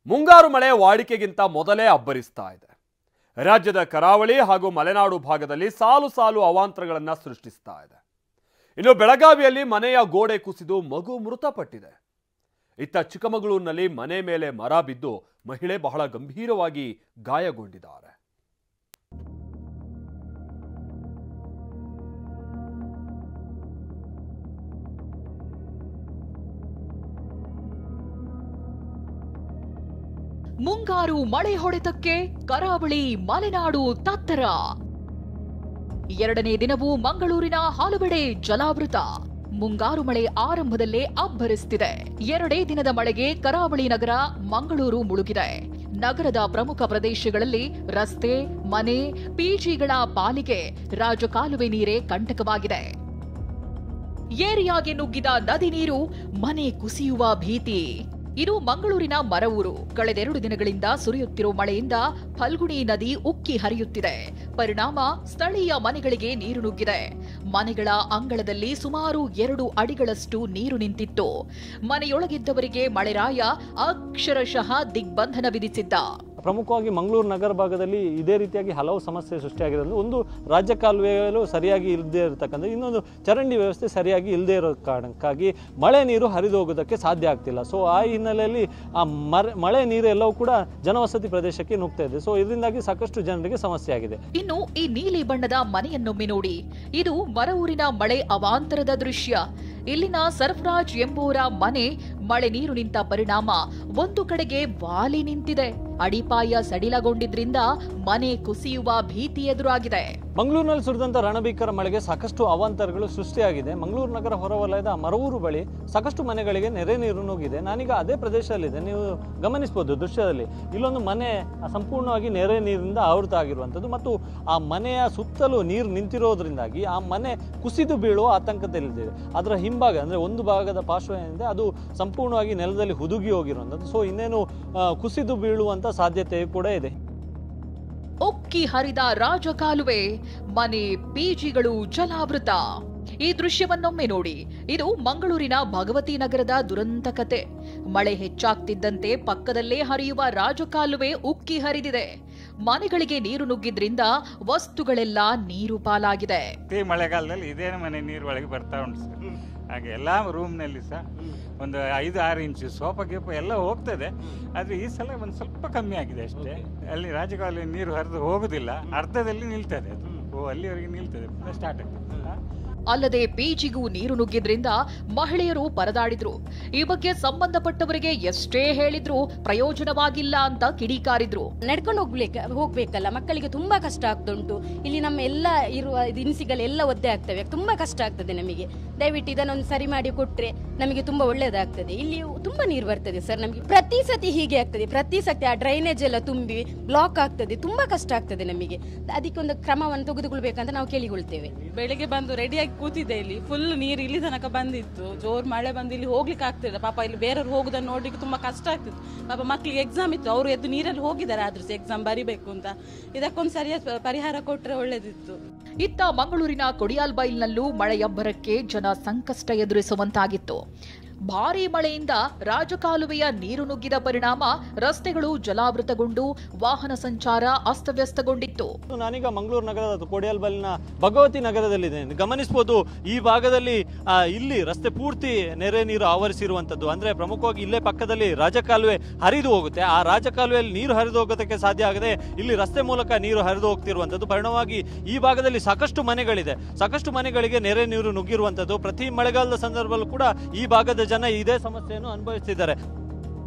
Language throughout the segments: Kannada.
ಮುಂಗಾರು ಮಳೆ ವಾಡಿಕೆಗಿಂತ ಮೊದಲೇ ಅಬ್ಬರಿಸ್ತಾ ಇದೆ. ರಾಜ್ಯದ ಕರಾವಳಿ ಹಾಗೂ ಮಲೆನಾಡು ಭಾಗದಲ್ಲಿ ಸಾಲು ಸಾಲು ಅವಾಂತರಗಳನ್ನು ಸೃಷ್ಟಿಸ್ತಾ ಇದೆ. ಇನ್ನು ಬೆಳಗಾವಿಯಲ್ಲಿ ಮನೆಯ ಗೋಡೆ ಕುಸಿದು ಮಗು ಮೃತಪಟ್ಟಿದೆ. ಇತ್ತ ಚಿಕ್ಕಮಗಳೂರಿನಲ್ಲಿ ಮನೆ ಮೇಲೆ ಮರ ಬಿದ್ದು ಮಹಿಳೆ ಬಹಳ ಗಂಭೀರವಾಗಿ ಗಾಯಗೊಂಡಿದ್ದಾರೆ. ಮುಂಗಾರು ಮಳೆ ಹೊಡೆತಕ್ಕೆ ಕರಾವಳಿ ಮಲೆನಾಡು ತತ್ತರ. ಎರಡನೇ ದಿನವೂ ಮಂಗಳೂರಿನ ಹಲವೆಡೆ ಜಲಾವೃತ. ಮುಂಗಾರು ಮಳೆ ಆರಂಭದಲ್ಲೇ ಅಬ್ಬರಿಸುತ್ತಿದೆ. ಎರಡೇ ದಿನದ ಮಳೆಗೆ ಕರಾವಳಿ ನಗರ ಮಂಗಳೂರು ಮುಳುಗಿದೆ. ನಗರದ ಪ್ರಮುಖ ಪ್ರದೇಶಗಳಲ್ಲಿ ರಸ್ತೆ, ಮನೆ, ಪಿಜಿಗಳ ಪಾಲಿಗೆ ರಾಜಕಾಲುವೆ ನೀರೇ ಕಂಟಕವಾಗಿದೆ. ಏರಿಯಾಗೆ ನುಗ್ಗಿದ ನದಿ ನೀರು ಮನೆ ಕುಸಿಯುವ ಭೀತಿ. ಇದು ಮಂಗಳೂರಿನ ಮರವೂರು. ಕಳೆದೆರಡು ದಿನಗಳಿಂದ ಸುರಿಯುತ್ತಿರುವ ಮಳೆಯಿಂದ ಫಲ್ಗುಣಿ ನದಿ ಉಕ್ಕಿ ಹರಿಯುತ್ತಿದೆ. ಪರಿಣಾಮ ಸ್ಥಳೀಯ ಮನೆಗಳಿಗೆ ನೀರು ನುಗ್ಗಿದೆ. ಮನೆಗಳ ಅಂಗಳದಲ್ಲಿ ಸುಮಾರು 2 ಅಡಿಗಳಷ್ಟು ನೀರು ನಿಂತಿತ್ತು. ಮನೆಯೊಳಗಿದ್ದವರಿಗೆ ಮಳೆರಾಯ ಅಕ್ಷರಶಃ ದಿಗ್ಬಂಧನ ವಿಧಿಸಿದ್ದ. ಪ್ರಮುಖವಾಗಿ ಮಂಗಳೂರು ನಗರ ಭಾಗದಲ್ಲಿ ಇದೇ ರೀತಿಯಾಗಿ ಹಲವು ಸಮಸ್ಯೆ ಸೃಷ್ಟಿಯಾಗಿರೋದು. ಒಂದು ರಾಜ್ಯ ಕಾಲುವೆಗಳು ಸರಿಯಾಗಿ ಇಲ್ಲದೆ ಇರತಕ್ಕಂಥ, ಇನ್ನೊಂದು ಚರಂಡಿ ವ್ಯವಸ್ಥೆ ಸರಿಯಾಗಿ ಇಲ್ಲದೆ ಇರೋ ಕಾರಣಕ್ಕಾಗಿ ಮಳೆ ನೀರು ಹರಿದು ಹೋಗೋದಕ್ಕೆ ಸಾಧ್ಯ ಆಗ್ತಿಲ್ಲ. ಸೊ ಆ ಹಿನ್ನೆಲೆಯಲ್ಲಿ ಆ ಮಳೆ ನೀರು ಎಲ್ಲವೂ ಕೂಡ ಜನವಸತಿ ಪ್ರದೇಶಕ್ಕೆ ನುಗ್ತಾ ಇದೆ. ಸೊ ಇದರಿಂದಾಗಿ ಸಾಕಷ್ಟು ಜನರಿಗೆ ಸಮಸ್ಯೆ ಆಗಿದೆ. ಇನ್ನು ಈ ನೀಲಿ ಬಣ್ಣದ ಮನೆಯನ್ನೊಮ್ಮೆ ನೋಡಿ. ಇದು ಮರವೂರಿನ ಮಳೆ ಅವಾಂತರದ ದೃಶ್ಯ. ಇಲ್ಲಿನ ಸರ್ಫರಾಜ್ ಎಂಬುವರ ಮನೆ ಮಳೆ ನೀರು ನಿಂತ ಪರಿಣಾಮ ಒಂದು ಕಡೆಗೆ ವಾಲಿ ನಿಂತಿದೆ. ಅಡಿಪಾಯ ಸಡಿಲಗೊಂಡಿದ್ರಿಂದ ಮನೆ ಕುಸಿಯುವ ಭೀತಿ ಎದುರಾಗಿದೆ. ಮಂಗಳೂರಿನಲ್ಲಿ ಸುರಿದಂತ ರಣಭೀಕರ ಮಳೆಗೆ ಸಾಕಷ್ಟು ಅವಾಂತರಗಳು ಸೃಷ್ಟಿಯಾಗಿದೆ. ಮಂಗಳೂರು ನಗರ ಹೊರವಲಯದ ಮರವೂರು ಬಳಿ ಸಾಕಷ್ಟು ಮನೆಗಳಿಗೆ ನೆರೆ ನೀರು ನುಗ್ಗಿದೆ. ನಾನೀಗ ಅದೇ ಪ್ರದೇಶದಲ್ಲಿದೆ. ನೀವು ಗಮನಿಸಬಹುದು ದೃಶ್ಯದಲ್ಲಿ ಇಲ್ಲೊಂದು ಮನೆ ಸಂಪೂರ್ಣವಾಗಿ ನೆರೆ ನೀರಿನಿಂದ ಆವೃತ ಆಗಿರುವಂಥದ್ದು ಮತ್ತು ಆ ಮನೆಯ ಸುತ್ತಲೂ ನೀರು ನಿಂತಿರೋದ್ರಿಂದಾಗಿ ಆ ಮನೆ ಕುಸಿದು ಬೀಳುವ ಆತಂಕದಲ್ಲಿದೆ. ಅದರ ಹಿಂಭಾಗ ಅಂದರೆ ಒಂದು ಭಾಗದ ಪಾರ್ಶ್ವ ಏನಿದೆ ಅದು ಸಂಪೂರ್ಣವಾಗಿ ನೆಲದಲ್ಲಿ ಹುದುಗಿ ಹೋಗಿರುವಂಥದ್ದು. ಸೊ ಇನ್ನೇನು ಕುಸಿದು ಬೀಳುವಂತ ಸಾಧ್ಯತೆ ಕೂಡ ಇದೆ. ಉಕ್ಕಿ ಹರಿದ ರಾಜಕಾಲುವೆ, ಮನೆ, ಪಿಜಿಗಳು ಜಲಾವೃತ. ಈ ದೃಶ್ಯವನ್ನೊಮ್ಮೆ ನೋಡಿ. ಇದು ಮಂಗಳೂರಿನ ಭಗವತಿ ನಗರದ ದುರಂತ ಕತೆ. ಮಳೆ ಹೆಚ್ಚಾಗ್ತಿದ್ದಂತೆ ಪಕ್ಕದಲ್ಲೇ ಹರಿಯುವ ರಾಜಕಾಲುವೆ ಉಕ್ಕಿ ಹರಿದಿದೆ. ಮನೆಗಳಿಗೆ ನೀರು ನುಗ್ಗಿದ್ರಿಂದ ವಸ್ತುಗಳೆಲ್ಲ ನೀರು ಪಾಲಾಗಿದೆ. ಈ ಮಳೆಗಾಲದಲ್ಲಿ ಇದೇ ಮನೆ ನೀರು ಒಳಗೆ ಬರ್ತಾ ಉಂಟು ಸರ್. ಹಾಗೆ ಎಲ್ಲ ರೂಮ್ನಲ್ಲಿ ಸಹ ಒಂದು 5-6 ಇಂಚು ಸೋಫಾ ಗೀಪ ಎಲ್ಲ ಹೋಗ್ತದೆ. ಆದರೆ ಈ ಸಲ ಒಂದು ಸ್ವಲ್ಪ ಕಮ್ಮಿ ಆಗಿದೆ ಅಷ್ಟೇ. ಅಲ್ಲಿ ರಾಜಕಾಲುವೆ ನೀರು ಹರಿದು ಹೋಗುದಿಲ್ಲ, ಅರ್ಧದಲ್ಲಿ ನಿಲ್ತದೆ. ಅದು ಅಲ್ಲಿವರೆಗೆ ನಿಲ್ತದೆ, ಸ್ಟಾರ್ಟ್ ಆಗ್ತದೆ. ಅಲ್ಲದೆ ಪಿಜಿಗೂ ನೀರು ನುಗ್ಗಿದ್ರಿಂದ ಮಹಿಳೆಯರು ಪರದಾಡಿದ್ರು. ಈ ಬಗ್ಗೆ ಸಂಬಂಧಪಟ್ಟವರಿಗೆ ಎಷ್ಟೇ ಹೇಳಿದ್ರು ಪ್ರಯೋಜನವಾಗಿಲ್ಲ ಅಂತ ಕಿಡಿಕಾರಿದ್ರು. ನಡ್ಕೊಂಡು ಹೋಗ್ಬೇಕಲ್ಲ, ಮಕ್ಕಳಿಗೆ ತುಂಬಾ ಕಷ್ಟ ಆಗ್ತುಂಟು. ಇಲ್ಲಿ ನಮ್ಮ ಎಲ್ಲ ಇರುವ ದಿನಸಿಗಳೆಲ್ಲ ಒದ್ದೆ ಆಗ್ತವೆ, ತುಂಬಾ ಕಷ್ಟ ಆಗ್ತದೆ ನಮಗೆ. ದಯವಿಟ್ಟು ಇದನ್ನೊಂದು ಸರಿ ಮಾಡಿ ಕೊಟ್ರೆ ನಮಗೆ ತುಂಬಾ ಒಳ್ಳೇದಾಗ್ತದೆ. ಇಲ್ಲಿ ತುಂಬಾ ನೀರು ಬರ್ತದೆ ಸರ್. ನಮಗೆ ಪ್ರತಿ ಸತಿ ಹೀಗೆ ಆಗ್ತದೆ. ಪ್ರತಿ ಸತಿ ಆ ಡ್ರೈನೇಜ್ ಎಲ್ಲ ತುಂಬಿ ಬ್ಲಾಕ್ ಆಗ್ತದೆ. ತುಂಬಾ ಕಷ್ಟ ಆಗ್ತದೆ ನಮಗೆ. ಅದಕ್ಕೆ ಒಂದು ಕ್ರಮವನ್ನು ತೆಗೆದುಕೊಳ್ಬೇಕಂತ ನಾವು ಕೇಳಿಕೊಳ್ತೇವೆ. ಬೆಳಿಗ್ಗೆ ಬಂದು ರೆಡಿಯಾಗಿ ಕೂತಿದ್ದೆ. ಇಲ್ಲಿ ಫುಲ್ ನೀರು ಇಲ್ಲಿ ತನಕ ಬಂದಿತ್ತು. ಜೋರ್ ಮಳೆ ಬಂದು ಇಲ್ಲಿ ಹೋಗ್ಲಿಕ್ಕೆ ಆಗ್ತಿಲ್ಲ. ಪಾಪ ಇಲ್ಲಿ ಬೇರೆಯವ್ರು ಹೋಗುದನ್ನು ನೋಡ್ಲಿಕ್ಕೆ ತುಂಬಾ ಕಷ್ಟ ಆಗ್ತಿತ್ತು. ಪಾಪ ಮಕ್ಕಳಿಗೆ ಎಕ್ಸಾಮ್ ಇತ್ತು, ಅವರು ಎದ್ದು ನೀರಲ್ಲಿ ಹೋಗಿದ್ದಾರೆ. ಆದ್ರೂ ಎಕ್ಸಾಮ್ ಬರಿಬೇಕು ಅಂತ ಇದಕ್ಕೊಂದು ಸರಿಯಾದ ಪರಿಹಾರ ಕೊಟ್ರೆ ಒಳ್ಳೇದಿತ್ತು. ಇತ್ತ ಮಂಗಳೂರಿನ ಕೊಡಿಯಾಲ್ಬೈಲ್ನಲ್ಲೂ ಮಳೆಯಬ್ಬರಕ್ಕೆ ಜನ ಸಂಕಷ್ಟ ಎದುರಿಸುವಂತಾಗಿತ್ತು. ಭಾರೀ ಮಳೆಯಿಂದ ರಾಜಕಾಲುವೆಯ ನೀರು ನುಗ್ಗಿದ ಪರಿಣಾಮ ರಸ್ತೆಗಳು ಜಲಾವೃತಗೊಂಡು ವಾಹನ ಸಂಚಾರ ಅಸ್ತವ್ಯಸ್ತಗೊಂಡಿತ್ತು. ನಾನೀಗ ಮಂಗಳೂರು ನಗರದ ಕೊಡಿಯಾಲ್ಬೈಲ್ನ ಭಗವತಿ ನಗರದಲ್ಲಿದ್ದೇನೆ. ಗಮನಿಸಬಹುದು ಈ ಭಾಗದಲ್ಲಿ ಇಲ್ಲಿ ರಸ್ತೆ ಪೂರ್ತಿ ನೆರೆ ನೀರು ಆವರಿಸಿರುವಂತದ್ದು. ಅಂದ್ರೆ ಪ್ರಮುಖವಾಗಿ ಇಲ್ಲೇ ಪಕ್ಕದಲ್ಲಿ ರಾಜಕಾಲುವೆ ಹರಿದು ಹೋಗುತ್ತೆ. ಆ ರಾಜಕಾಲುವೆಯಲ್ಲಿ ನೀರು ಹರಿದು ಹೋಗೋದಕ್ಕೆ ಸಾಧ್ಯ ಆಗದೆ ಇಲ್ಲಿ ರಸ್ತೆ ಮೂಲಕ ನೀರು ಹರಿದು ಹೋಗ್ತಿರುವಂತದ್ದು. ಪರಿಣಾಮವಾಗಿ ಈ ಭಾಗದಲ್ಲಿ ಸಾಕಷ್ಟು ಮನೆಗಳಿದೆ. ಸಾಕಷ್ಟು ಮನೆಗಳಿಗೆ ನೆರೆ ನೀರು ನುಗ್ಗಿರುವಂತದ್ದು. ಪ್ರತಿ ಮಳೆಗಾಲದ ಸಂದರ್ಭದಲ್ಲೂ ಕೂಡ ಈ ಭಾಗದ ಜನ ಇದೇ ಸಮಸ್ಯೆಯನ್ನು ಅನುಭವಿಸುತ್ತಿದ್ದಾರೆ.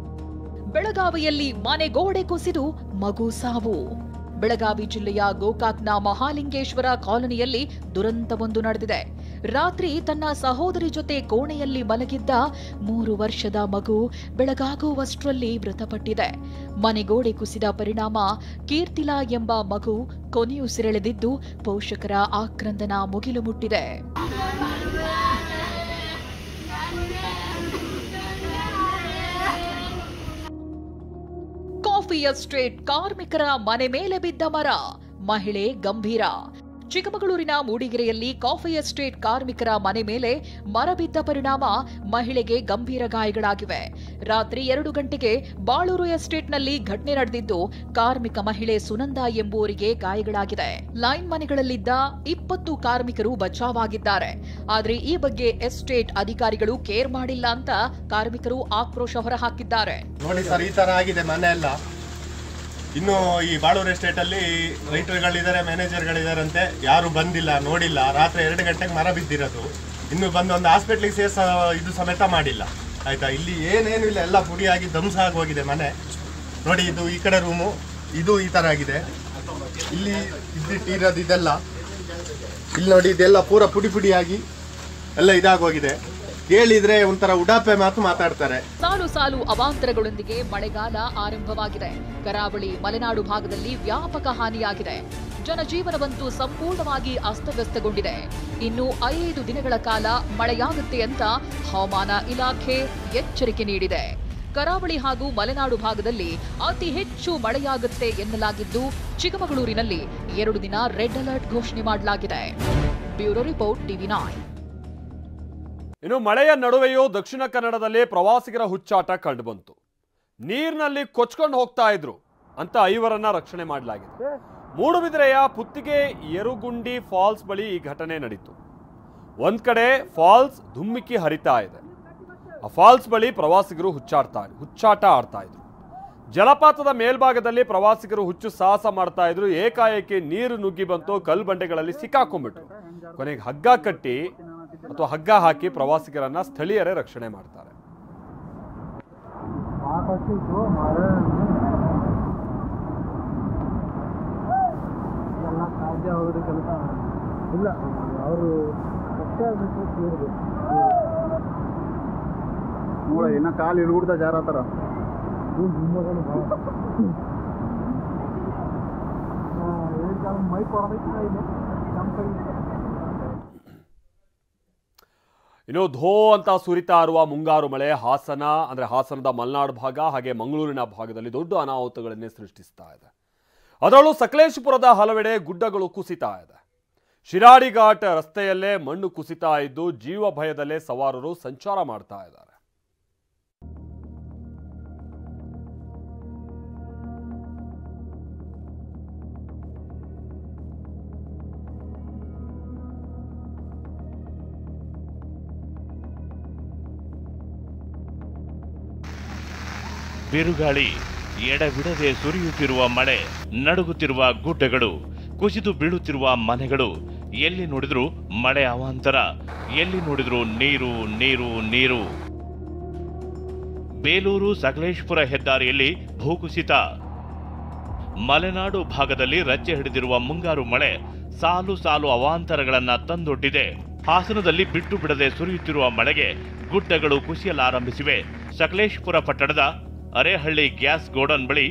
ಬೆಳಗಾವಿಯಲ್ಲಿ ಮನೆ ಗೋಡೆ ಕುಸಿದು ಮಗು ಸಾವು. ಬೆಳಗಾವಿ ಜಿಲ್ಲೆಯ ಗೋಕಾಕ್ನ ಮಹಾಲಿಂಗೇಶ್ವರ ಕಾಲೋನಿಯಲ್ಲಿ ದುರಂತವೊಂದು ನಡೆದಿದೆ. ರಾತ್ರಿ ತನ್ನ ಸಹೋದರಿ ಜೊತೆ ಕೋಣೆಯಲ್ಲಿ ಮಲಗಿದ್ದ 3 ವರ್ಷದ ಮಗು ಬೆಳಗಾಗುವಷ್ಟರಲ್ಲಿ ಮೃತಪಟ್ಟಿದೆ. ಮನೆಗೋಡೆ ಕುಸಿದ ಪರಿಣಾಮ ಕೀರ್ತಿಲಾ ಎಂಬ ಮಗು ಕೊನೆಯುಸಿರೆಳೆದಿದ್ದು ಪೋಷಕರ ಆಕ್ರಂದನ ಮುಗಿಲು ಮುಟ್ಟಿದೆ. ಕಾಫಿ ಎಸ್ಟೇಟ್ ಕಾರ್ಮಿಕರ ಮನೆ ಮೇಲೆ ಬಿದ್ದ ಮರ, ಮಹಿಳೆ ಗಂಭೀರ. ಚಿಕ್ಕಮಗಳೂರಿನ ಮೂಡಿಗೆರೆಯಲ್ಲಿ ಕಾಫಿ ಎಸ್ಟೇಟ್ ಕಾರ್ಮಿಕರ ಮನೆ ಮೇಲೆ ಮರ ಬಿದ್ದ ಪರಿಣಾಮ ಮಹಿಳೆಗೆ ಗಂಭೀರ ಗಾಯಗಳಾಗಿವೆ. ರಾತ್ರಿ 2 ಗಂಟೆಗೆ ಬಾಳೂರು ಎಸ್ಟೇಟ್ನಲ್ಲಿ ಘಟನೆ ನಡೆದಿದ್ದು, ಕಾರ್ಮಿಕ ಮಹಿಳೆ ಸುನಂದಾ ಎಂಬುವರಿಗೆ ಗಾಯಗಳಾಗಿದೆ. ಲೈನ್ ಮನೆಗಳಲ್ಲಿದ್ದ 20 ಕಾರ್ಮಿಕರು ಬಚಾವಾಗಿದ್ದಾರೆ. ಆದರೆ ಈ ಬಗ್ಗೆ ಎಸ್ಟೇಟ್ ಅಧಿಕಾರಿಗಳು ಕೇರ್ ಮಾಡಿಲ್ಲ ಅಂತ ಕಾರ್ಮಿಕರು ಆಕ್ರೋಶ ಹೊರಹಾಕಿದ್ದಾರೆ. ನೋಡಿ ಸರ್, ಈ ತರ ಆಗಿದೆ ಮನೆ ಎಲ್ಲ. ಇನ್ನು ಈ ಬಾಳೂರು ಎಸ್ಟೇಟ್ ಅಲ್ಲಿ ರೈಟರ್ಗಳಿದ್ದಾರೆ, ಮ್ಯಾನೇಜರ್ಗಳಿದಾರಂತೆ, ಯಾರು ಬಂದಿಲ್ಲ, ನೋಡಿಲ್ಲ. ರಾತ್ರಿ 2 ಗಂಟೆಗೆ ಮರ ಬಿದ್ದಿರೋದು. ಇನ್ನು ಬಂದು ಒಂದು ಹಾಸ್ಪಿಟ್ಲಿಗೆ ಇದು ಸಮೇತ ಮಾಡಿಲ್ಲ. ಆಯ್ತಾ, ಇಲ್ಲಿ ಏನೇನು ಇಲ್ಲ, ಎಲ್ಲ ಪುಡಿಯಾಗಿ ಧ್ವಂಸ ಆಗೋಗಿದೆ ಮನೆ. ನೋಡಿ, ಇದು ಈ ಕಡೆ ರೂಮು, ಇದು ಈ ತರ ಆಗಿದೆ. ಇಲ್ಲಿ ಇದ್ದಿಟ್ಟಿರೋದು ಇದೆಲ್ಲ, ಇಲ್ಲಿ ನೋಡಿ ಇದೆಲ್ಲ ಪೂರ ಪುಡಿ ಪುಡಿಯಾಗಿ ಎಲ್ಲ ಇದಾಗೋಗಿದೆ. ಕೇಳಿದ್ರೆ ಒಂಥರ ಉಡಾಪೆ ಮಾತು ಮಾತಾಡ್ತಾರೆ. ಸಾಲು ಸಾಲು ಅವಾಂತರಗಳೊಂದಿಗೆ ಮಳೆಗಾಲ ಆರಂಭವಾಗಿದೆ. ಕರಾವಳಿ, ಮಲೆನಾಡು ಭಾಗದಲ್ಲಿ ವ್ಯಾಪಕ ಹಾನಿಯಾಗಿದೆ. ಜನಜೀವನವಂತೂ ಸಂಪೂರ್ಣವಾಗಿ ಅಸ್ತವ್ಯಸ್ತಗೊಂಡಿದೆ. ಇನ್ನು 5 ದಿನಗಳ ಕಾಲ ಮಳೆಯಾಗುತ್ತೆ ಅಂತ ಹವಾಮಾನ ಇಲಾಖೆ ಎಚ್ಚರಿಕೆ ನೀಡಿದೆ. ಕರಾವಳಿ ಹಾಗೂ ಮಲೆನಾಡು ಭಾಗದಲ್ಲಿ ಅತಿ ಹೆಚ್ಚು ಮಳೆಯಾಗುತ್ತೆ ಎನ್ನಲಾಗಿದ್ದು, ಚಿಕ್ಕಮಗಳೂರಿನಲ್ಲಿ 2 ದಿನ ರೆಡ್ ಅಲರ್ಟ್ ಘೋಷಣೆ ಮಾಡಲಾಗಿದೆ. Bureau report, TV9. ಇನ್ನು ಮಳೆಯ ನಡುವೆಯೂ ದಕ್ಷಿಣ ಕನ್ನಡದಲ್ಲಿ ಪ್ರವಾಸಿಗರ ಹುಚ್ಚಾಟ ಕಂಡುಬಂತು. ನೀರಿನಲ್ಲಿ ಕೊಚ್ಕೊಂಡು ಹೋಗ್ತಾ ಇದ್ರು ಅಂತ 5 ರಕ್ಷಣೆ ಮಾಡಲಾಗಿದೆ. ಮೂಡುಬಿದಿರೆಯ ಪುತ್ತಿಗೆ ಯರುಗುಂಡಿ ಫಾಲ್ಸ್ ಬಳಿ ಈ ಘಟನೆ ನಡೀತು. ಒಂದ್ ಕಡೆ ಫಾಲ್ಸ್ ಧುಮ್ಮಿಕ್ಕಿ ಹರಿತಾ ಇದೆ. ಆ ಫಾಲ್ಸ್ ಬಳಿ ಪ್ರವಾಸಿಗರು ಹುಚ್ಚಾಟ ಆಡ್ತಾ ಇದ್ರು. ಜಲಪಾತದ ಮೇಲ್ಭಾಗದಲ್ಲಿ ಪ್ರವಾಸಿಗರು ಹುಚ್ಚು ಸಾಹಸ ಮಾಡ್ತಾ ಇದ್ರು. ಏಕಾಏಕಿ ನೀರು ನುಗ್ಗಿ ಬಂತು, ಕಲ್ಬಂಡೆಗಳಲ್ಲಿ ಸಿಕ್ಕಾಕೊಂಡ್ಬಿಟ್ರು. ಕೊನೆಗೆ ಹಗ್ಗ ಕಟ್ಟಿ ಅಥವಾ ಹಗ್ಗ ಹಾಕಿ ಪ್ರವಾಸಿಗರನ್ನ ಸ್ಥಳೀಯರೇ ರಕ್ಷಣೆ ಮಾಡ್ತಾರೆ. ನೋಡ ಇನ್ನ ಕಾಲು ಇರುಗುಡ್ತಾ ಜಾರತಾರ. ಇನ್ನು ಧೋ ಅಂತ ಸುರಿತಾ ಇರುವ ಮುಂಗಾರು ಮಳೆ ಹಾಸನದ ಮಲೆನಾಡು ಭಾಗ ಹಾಗೆ ಮಂಗಳೂರಿನ ಭಾಗದಲ್ಲಿ ದೊಡ್ಡ ಅನಾಹುತಗಳನ್ನೇ ಸೃಷ್ಟಿಸ್ತಾ ಇದೆ. ಅದರಲ್ಲೂ ಸಕಲೇಶಪುರದ ಹಲವೆಡೆ ಗುಡ್ಡಗಳು ಕುಸಿತಾ ಇದೆ. ಶಿರಾಡಿ ಘಾಟ್ ರಸ್ತೆಯಲ್ಲೇ ಮಣ್ಣು ಕುಸಿತಾ ಇದ್ದು, ಜೀವ ಭಯದಲ್ಲೇ ಸವಾರರು ಸಂಚಾರ ಮಾಡ್ತಾ ಇದ್ದಾರೆ. ಬಿರುಗಾಳಿ, ಎಡಬಿಡದೆ ಸುರಿಯುತ್ತಿರುವ ಮಳೆ, ನಡುಗುತ್ತಿರುವ ಗುಡ್ಡಗಳು, ಕುಸಿದು ಬೀಳುತ್ತಿರುವ ಮನೆಗಳು, ಎಲ್ಲಿ ನೋಡಿದ್ರು ಮಳೆ ಅವಾಂತರ, ಎಲ್ಲಿ ನೋಡಿದ್ರು ನೀರು ನೀರು ನೀರು. ಬೇಲೂರು ಸಕಲೇಶಪುರ ಹೆದ್ದಾರಿಯಲ್ಲಿ ಭೂಕುಸಿತ. ಮಲೆನಾಡು ಭಾಗದಲ್ಲಿ ರಚ್ಚೆ ಹಿಡಿದಿರುವ ಮುಂಗಾರು ಮಳೆ ಸಾಲು ಸಾಲು ಅವಾಂತರಗಳನ್ನ ತಂದೊಡ್ಡಿದೆ. ಹಾಸನದಲ್ಲಿ ಬಿಟ್ಟು ಬಿಡದೆ ಸುರಿಯುತ್ತಿರುವ ಮಳೆಗೆ ಗುಡ್ಡಗಳು ಕುಸಿಯಲಾರಂಭಿಸಿವೆ. ಸಕಲೇಶಪುರ ಪಟ್ಟಣದ ಅರೇಹಳ್ಳಿ ಗ್ಯಾಸ್ ಗೋಡನ್ ಬಳಿ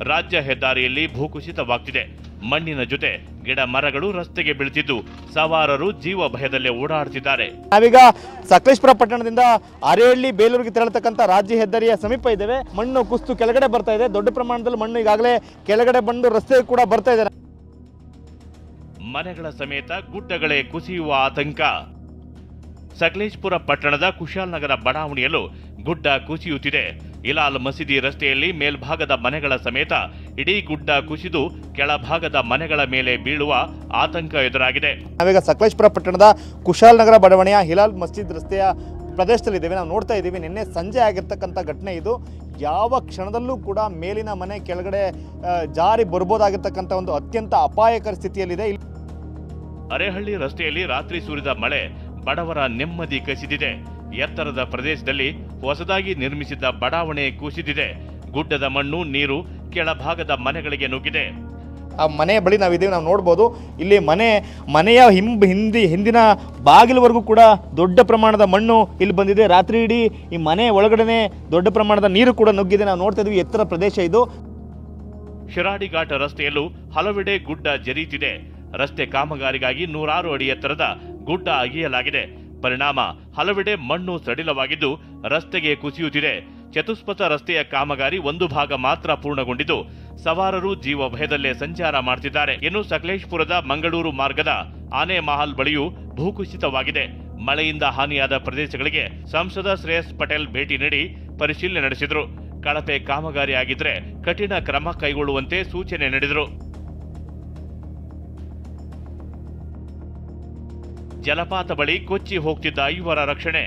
ರಾಜ್ಯ ಹೆದ್ದಾರಿಯಲ್ಲಿ ಭೂಕುಸಿತವಾಗ್ತಿದೆ. ಮಣ್ಣಿನ ಜೊತೆ ಗಿಡ ಮರಗಳು ರಸ್ತೆಗೆ ಬೀಳ್ತಿದ್ದು, ಸವಾರರು ಜೀವ ಭಯದಲ್ಲೇ ಓಡಾಡ್ತಿದ್ದಾರೆ. ನಾವೀಗ ಸಕಲೇಶಪುರ ಪಟ್ಟಣದಿಂದ ಅರೇಹಳ್ಳಿ ಬೇಲೂರಿಗೆ ತೆರಳತಕ್ಕಂಥ ರಾಜ್ಯ ಹೆದ್ದಾರಿಯ ಸಮೀಪ ಇದ್ದೇವೆ. ಮಣ್ಣು ಕುಸಿದು ಕೆಳಗಡೆ ಬರ್ತಾ ಇದೆ. ದೊಡ್ಡ ಪ್ರಮಾಣದಲ್ಲಿ ಮಣ್ಣು ಈಗಾಗಲೇ ಕೆಳಗಡೆ ಬಂದು ರಸ್ತೆ ಕೂಡ ಬರ್ತಾ ಇದೆ. ಮನೆಗಳ ಸಮೇತ ಗುಡ್ಡಗಳೇ ಕುಸಿಯುವ ಆತಂಕ. ಸಕಲೇಶಪುರ ಪಟ್ಟಣದ ಕುಶಾಲನಗರ ಬಡಾವಣೆಯಲ್ಲೂ ಗುಡ್ಡ ಕುಸಿಯುತ್ತಿದೆ. ಇಲಾಲ್ ಮಸೀದಿ ರಸ್ತೆಯಲ್ಲಿ ಮೇಲ್ಭಾಗದ ಮನೆಗಳ ಸಮೇತ ಇಡೀ ಗುಡ್ಡ ಕುಸಿದು ಕೆಳಭಾಗದ ಮನೆಗಳ ಮೇಲೆ ಬೀಳುವ ಆತಂಕ ಎದುರಾಗಿದೆ. ನಾವೀಗ ಸಕಲೇಶಪುರ ಪಟ್ಟಣದ ಕುಶಾಲನಗರ ಬಡಾವಣೆಯ ಹಿಲಾಲ್ ಮಸ್ಜಿದ್ ರಸ್ತೆಯ ಪ್ರದೇಶದಲ್ಲಿದ್ದೇವೆ. ನಾವು ನೋಡ್ತಾ ಇದ್ದೀವಿ, ನಿನ್ನೆ ಸಂಜೆ ಆಗಿರ್ತಕ್ಕಂಥ ಘಟನೆ ಇದು. ಯಾವ ಕ್ಷಣದಲ್ಲೂ ಕೂಡ ಮೇಲಿನ ಮನೆ ಕೆಳಗಡೆ ಜಾರಿ ಬರ್ಬೋದಾಗಿರ್ತಕ್ಕಂಥ ಒಂದು ಅತ್ಯಂತ ಅಪಾಯಕರ ಸ್ಥಿತಿಯಲ್ಲಿದೆ. ಅರೇಹಳ್ಳಿ ರಸ್ತೆಯಲ್ಲಿ ರಾತ್ರಿ ಸುರಿದ ಮಳೆ ಬಡವರ ನೆಮ್ಮದಿ ಕಸಿದಿದೆ. ಎತ್ತರದ ಪ್ರದೇಶದಲ್ಲಿ ಹೊಸದಾಗಿ ನಿರ್ಮಿಸಿದ್ದ ಬಡಾವಣೆ ಕುಸಿದಿದೆ. ಗುಡ್ಡದ ಮಣ್ಣು ನೀರು ಕೆಳಭಾಗದ ಮನೆಗಳಿಗೆ ನುಗ್ಗಿದೆ. ಆ ಮನೆಯ ಬಳಿ ನಾವಿದ್ದೀವಿ, ನಾವು ನೋಡ್ಬೋದು. ಇಲ್ಲಿ ಮನೆಯ ಹಿಂದಿನ ಬಾಗಿಲವರೆಗೂ ಕೂಡ ದೊಡ್ಡ ಪ್ರಮಾಣದ ಮಣ್ಣು ಇಲ್ಲಿ ಬಂದಿದೆ. ರಾತ್ರಿ ಇಡೀ ಈ ಮನೆ ಒಳಗಡೆ ದೊಡ್ಡ ಪ್ರಮಾಣದ ನೀರು ಕೂಡ ನುಗ್ಗಿದೆ. ನಾವು ನೋಡ್ತಾ ಇದ್ವಿ, ಎತ್ತರ ಪ್ರದೇಶ ಇದು. ಶಿರಾಡಿ ಘಾಟ್ ರಸ್ತೆಯಲ್ಲೂ ಹಲವೆಡೆ ಗುಡ್ಡ ಜರೀತಿದೆ. ರಸ್ತೆ ಕಾಮಗಾರಿಗಾಗಿ 106 ಅಡಿ ಎತ್ತರದ ಗುಡ್ಡ ಅಗೆಯಲಾಗಿದೆ. ಪರಿಣಾಮ ಹಲವೆಡೆ ಮಣ್ಣು ಸಡಿಲವಾಗಿದ್ದು ರಸ್ತೆಗೆ ಕುಸಿಯುತ್ತಿದೆ. ಚತುಷ್ಪಥ ರಸ್ತೆಯ ಕಾಮಗಾರಿ ಒಂದು ಭಾಗ ಮಾತ್ರ ಪೂರ್ಣಗೊಂಡಿದ್ದು, ಸವಾರರು ಜೀವ ಭಯದಲ್ಲೇ ಸಂಚಾರ ಮಾಡ್ತಿದ್ದಾರೆ. ಇನ್ನು ಸಕಲೇಶಪುರದ ಮಂಗಳೂರು ಮಾರ್ಗದ ಆನೆ ಮಹಲ್ ಬಳಿಯೂ ಭೂಕುಸಿತವಾಗಿದೆ. ಮಳೆಯಿಂದ ಹಾನಿಯಾದ ಪ್ರದೇಶಗಳಿಗೆ ಸಂಸದ ಶ್ರೇಯಸ್ ಪಟೇಲ್ ಭೇಟಿ ನೀಡಿ ಪರಿಶೀಲನೆ ನಡೆಸಿದರು. ಕಳಪೆ ಕಾಮಗಾರಿ ಆಗಿದ್ರೆ ಕಠಿಣ ಕ್ರಮ ಕೈಗೊಳ್ಳುವಂತೆ ಸೂಚನೆ ನೀಡಿದರು. ಜಲಪಾತ ಬಳಿ ಕೊಚ್ಚಿ ಹೋಗ್ತಿದ್ದ 5 ರಕ್ಷಣೆ.